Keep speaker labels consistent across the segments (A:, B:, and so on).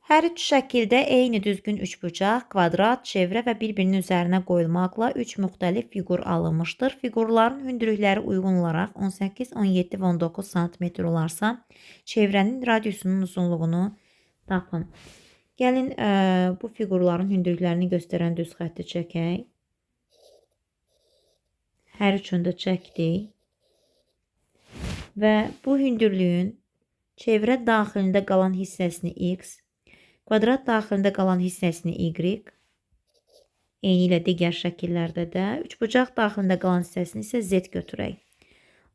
A: Hər üç şəkildə eyni düzgün üçbucaq, kvadrat, çevrə və bir-birinin üzərinə qoyulmaqla 3 müxtəlif fiqur alınmışdır. Fiqurların hündürlükləri uyğun olaraq 18, 17 və 19 cm olarsa, çevrənin radiusunun uzunluğunu tapın. Gəlin bu fiqurların hündürlüklərini göstərən düz xətti çəkək. Hər üçünü də çəkdik. Və bu hündürlüyün çevrə daxilində qalan hissəsini x, kvadrat daxilində qalan hissəsini y, eyni ilə digər şəkillərdə də üçbucaq daxilində qalan hissəsini isə z götürək.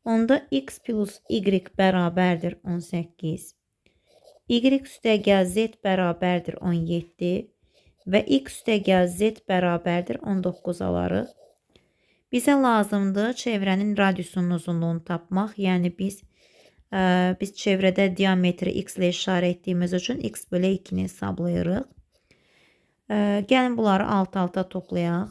A: Onda x plus y bərabərdir 18, y üstəgəl z bərabərdir 17 və x üstəgəl z bərabərdir 19 alarıq. Bizə lazımdır çevrənin radiusunun uzunluğunu tapmaq. Yəni biz çevrədə diametri x ilə işarə etdiyimiz üçün x bölü 2-ni hesablayırıq. Gəlin bunları alt-alta toplayaq.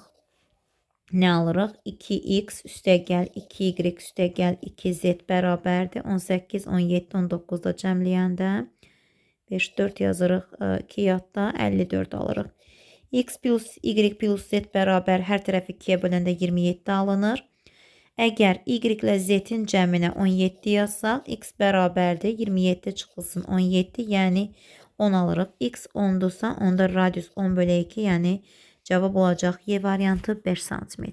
A: Nə alırıq? 2x üstəgəl 2y üstəgəl 2z bərabərdir. 18, 17, 19 da cəmləyəndə 5, 4 yazırıq. 2 yadda 54 alırıq. X plus y plus z bərabər hər tərəfi 2-yə böləndə 27 alınır. Əgər y ilə z-in cəminə 17 yazsaq, x bərabərdir 27 çıxılsın 17, yəni 10 alırıq. X 10-dursa, onda radius 10 bölü 2, yəni cavab olacaq Y variantı 5 cm.